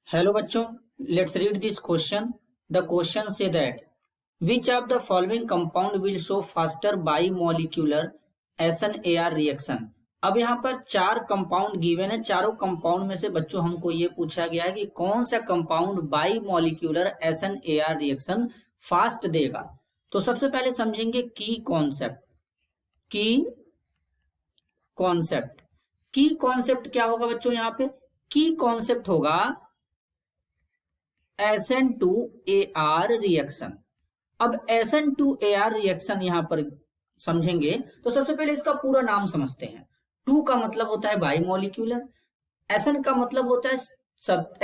Hello बच्चों, let's read this question. The question say that which of the following compound will show faster by molecular SN-AR reaction. अब यहाँ पर चार compound given है। चारों compound में से बच्चों हमको ये पूछा गया है कि कौन सा compound by molecular SN-AR reaction fast देगा। तो सबसे पहले समझेंगे की कॉन्सेप्ट। की कॉन्सेप्ट क्या होगा बच्चों? यहाँ पे की कॉन्सेप्ट होगा SN2AR रिएक्शन। अब SN2AR रिएक्शन यहां पर समझेंगे तो सबसे पहले इसका पूरा नाम समझते हैं। 2 का मतलब होता है बाई मॉलिक्यूलर, SN का मतलब होता है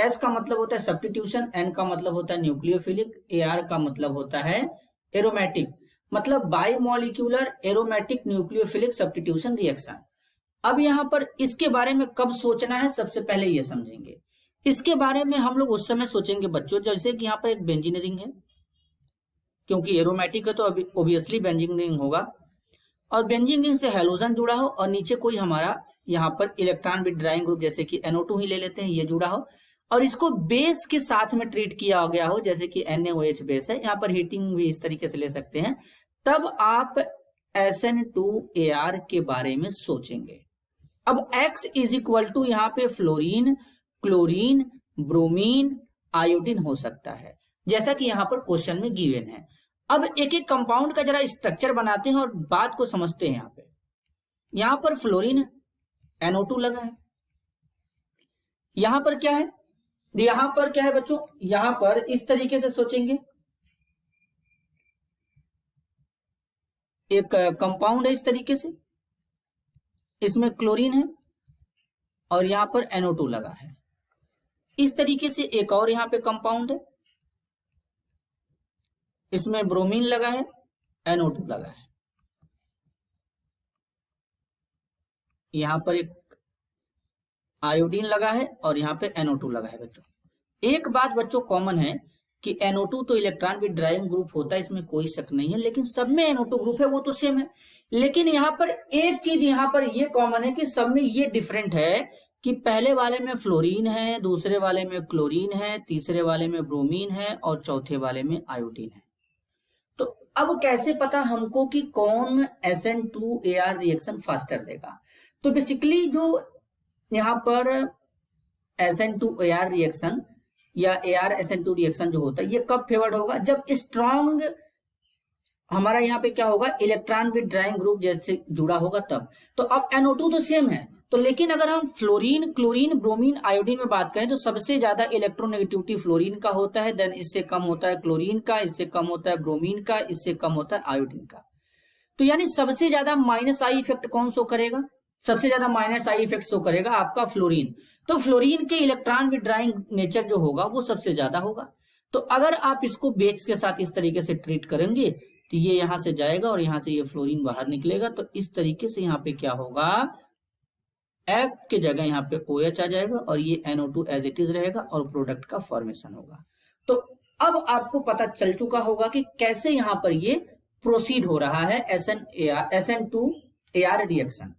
S का मतलब होता है सब्स्टिट्यूशन, N का मतलब होता है न्यूक्लियोफिलिक, AR का मतलब होता है एरोमेटिक। मतलब by molecular aromatic nucleophilic substitution reaction. अब यहां पर इसके बारे में कब सोचना है, सबसे पहले ये समझेंगे। इसके बारे में हम लोग उस समय सोचेंगे बच्चों जैसे कि यहाँ पर एक बेंजीन रिंग है, क्योंकि एरोमेटिक है तो ऑब्वियसली बेंजीन रिंग होगा, और बेंजीन रिंग से हेलोजन जुड़ा हो और नीचे कोई हमारा यहाँ पर इलेक्ट्रॉन विथड्राइंग ग्रुप जैसे कि NO2 ही ले लेते हैं, ये जुड़ा हो और इसको बेस के साथ में ट्रीट किया गया हो जैसे कि NaOH बेस है। यहाँ पर हीटिंग भी इस तरीके से ले सकते हैं। तब आप SN2AR के बारे में सोचेंगे। अब X इज इक्वल टू यहाँ पे फ्लोरीन, क्लोरीन, ब्रोमीन, आयोडीन हो सकता है, जैसा कि यहां पर क्वेश्चन में गिवन है। अब एक एक कंपाउंड का जरा स्ट्रक्चर बनाते हैं और बात को समझते हैं। यहां पर फ्लोरीन है, NO2 लगा है। यहां पर क्या है? बच्चों, यहां पर इस तरीके से सोचेंगे, एक कंपाउंड है इस तरीके से, इसमें क्लोरीन है और यहां पर NO2 लगा है। इस तरीके से एक और यहां पे कंपाउंड है, इसमें ब्रोमीन लगा है, NO2 लगा है। यहां पर एक आयोडीन लगा है और यहां पे NO2 लगा है। बच्चों एक बात बच्चों कॉमन है कि NO2 तो इलेक्ट्रॉन विथड्राइंग ग्रुप होता है, इसमें कोई शक नहीं है, लेकिन सब में NO2 ग्रुप है, वो तो सेम है। लेकिन यहां पर एक चीज यहां पर ये कॉमन है कि सब में ये डिफरेंट है कि पहले वाले में फ्लोरीन है, दूसरे वाले में क्लोरीन है, तीसरे वाले में ब्रोमीन है और चौथे वाले में आयोडीन है। तो अब कैसे पता हमको कि कौन SN2AR रिएक्शन फास्टर देगा? तो बेसिकली जो यहां पर SN2AR रिएक्शन या AR-SN2 रिएक्शन जो होता है, ये कब फेवर्ड होगा? जब स्ट्रॉन्ग हमारा यहाँ पे क्या होगा, इलेक्ट्रॉन विथड्राइंग ग्रुप जैसे जुड़ा होगा तब। तो अब NO2 तो सेम है, तो लेकिन अगर हम फ्लोरीन, क्लोरीन, ब्रोमीन, आयोडीन में बात करें तो सबसे ज्यादा इलेक्ट्रोनेगेटिविटी फ्लोरीन का होता है, देन इससे कम होता है क्लोरीन का, इससे कम होता है ब्रोमीन का, इससे कम होता है आयोडीन का। तो यानी सबसे ज्यादा माइनस आई इफेक्ट कौन शो करेगा? सबसे ज्यादा माइनस आई इफेक्ट शो करेगा आपका फ्लोरीन। तो फ्लोरीन के इलेक्ट्रॉन विथड्राइंग नेचर जो होगा वो सबसे ज्यादा होगा। तो अगर आप इसको बेस के साथ इस तरीके से ट्रीट करेंगे तो ये यहां से जाएगा और यहां से ये फ्लोरीन बाहर निकलेगा। तो इस तरीके से यहाँ पे क्या होगा, F के जगह यहाँ पे OH आ जाएगा और ये NO2 एज इट इज रहेगा और प्रोडक्ट का फॉर्मेशन होगा। तो अब आपको पता चल चुका होगा कि कैसे यहाँ पर ये प्रोसीड हो रहा है SN2AR रिएक्शन।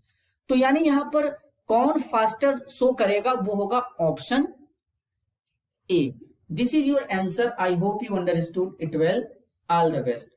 तो यानी यहां पर कौन फास्टर शो करेगा, वो होगा option A। This is your answer. I hope you understood it well. All the best.